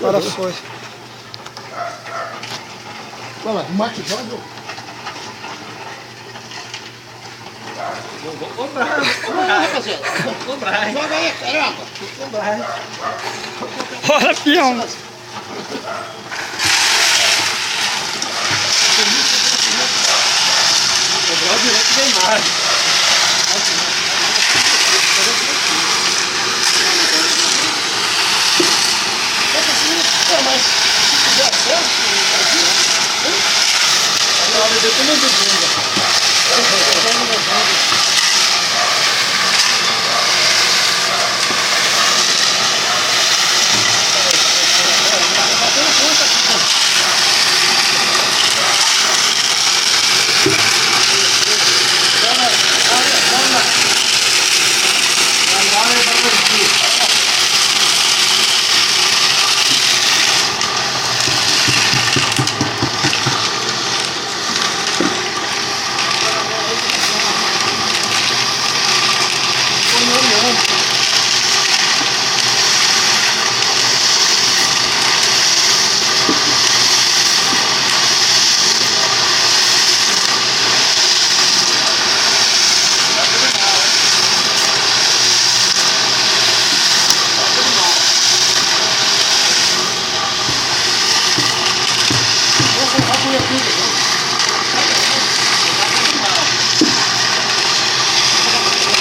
Agora foi. Vai lá, mate, joga. Ô, Brian. Joga aí, caramba. Ô, Brian. Olha, peão. Cobrou direto da imagem. Mas se tiver certo,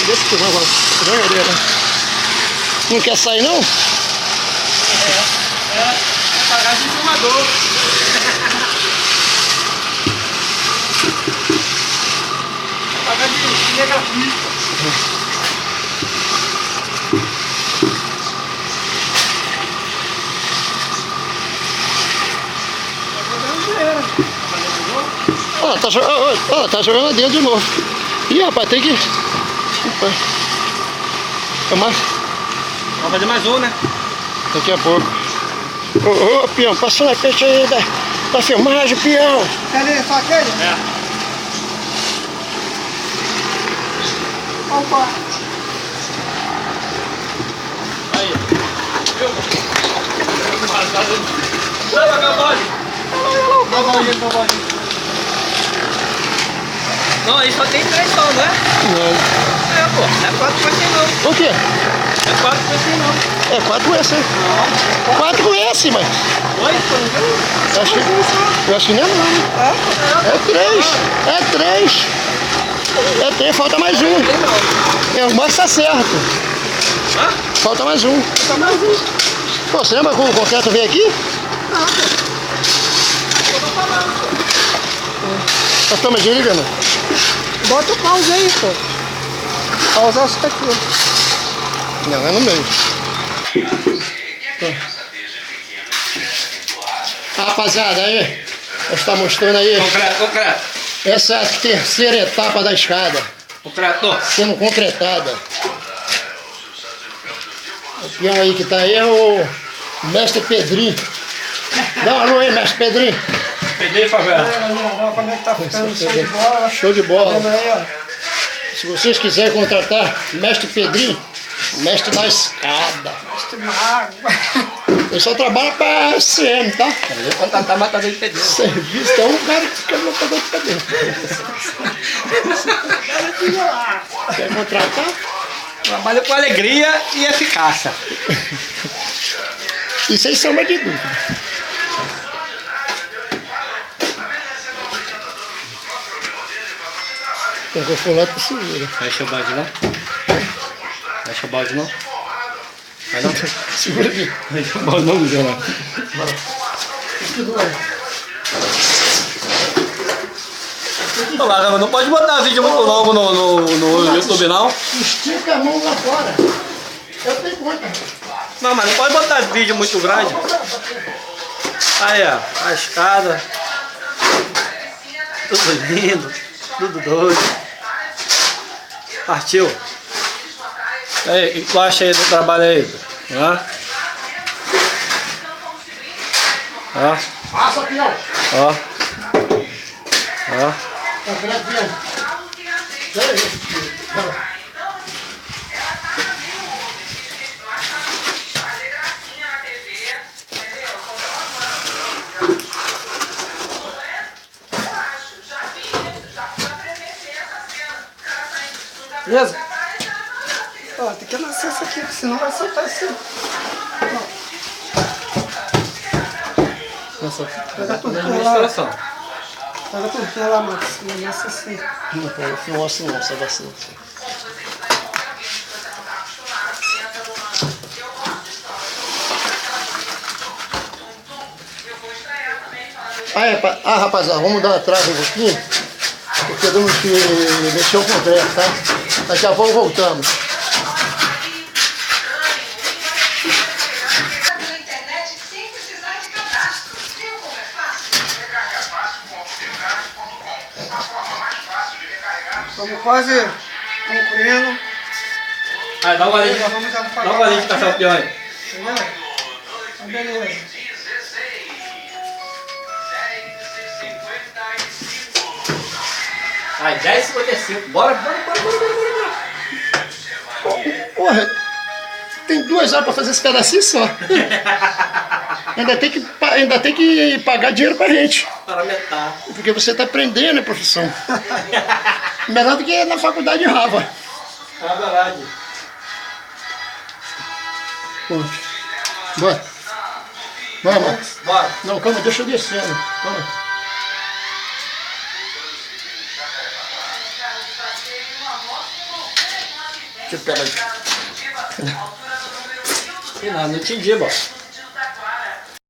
deixa eu tomar agora. Não quer sair não? Pagar de filmador. Pagar de cinegrafista. Tá jogando lá dentro de novo. Ih, rapaz, tem que... Vamos fazer mais um, né? Daqui a pouco. Ô, peão, passou na frente aí da filmagem, peão. Cadê? Só aquele? É. Opa. Aí. Vai, meu bode. Não, aí só tem 3 só, não é? Não. É, pô. Não é 4 com esse não. O quê? É 4 com esse não. É 4 com esse, hein? 4 com esse, mas... Oi? Eu acho que não é não. É 3. Falta mais um. É, o Marcos tá certo. Hã? Falta mais um. Pô, você lembra quando o concreto veio aqui? Nós estamos desligando. Bota o pause aí, pô. Pausar isso daqui. Não, é no meio. Rapaziada, aí, nós está mostrando aí Concreto. essa é a terceira etapa da escada, Concreto. sendo concretada. O peão aí que tá aí é o mestre Pedrinho. Dá um alô aí, mestre Pedrinho. Peguei, favela. Como é que tá ficando? Show de bola. Show de bola. Vendo aí, ó. Se vocês quiserem contratar mestre Pedrinho, mestre da escada. Ele só trabalha para SM, tá? Eu vou contratar matador de pedreiro. Serviço, é um cara que fica matador de pedreiro. Quer contratar? Trabalho com alegria e eficácia. E sem sombra de dúvida. Então, eu vou lá para segura. Vai encher o balde não? Vai encher o balde não? Vai não? Segura aqui. Vai encher o balde não, Zé. Olá, não pode botar vídeo muito longo no YouTube não. Estica a mão lá fora. Eu tenho conta. Não, mas não pode botar vídeo muito grande. Aí, ó, a escada. Tudo lindo, tudo doido. Partiu. E aí, o que tu acha aí do trabalho aí? Ó. Ó. Passa, peão. Ó. Ó. Tá grande, peão. Pera aí. Beleza? Ó, tem que nascer isso aqui, senão vai soltar assim. Nossa, Pega a turquinha lá. administração. Pega a turquinha lá, Max. Nasce assim. Não, pô, eu não gosto não, essa vacina. Rapaziada, vamos dar uma trava um pouquinho, porque temos que mexer o controle, tá? Daqui a pouco voltamos. Estamos quase concluindo. Aí, dá uma olhada Já vamos já dá uma olhada de cachorro peão aí. Beleza? Então, beleza. Aí, 10h55. Bora. Porra, tem 2 horas pra fazer esse pedacinho só. ainda tem que pagar dinheiro pra gente. Paramentar. Porque você tá aprendendo a profissão. Melhor do que na faculdade de Harvard. É verdade. Bora. Vamos. Bora. Não, calma, deixa eu descendo. Calma. Deixa eu pegar aí. Não entendi, bora.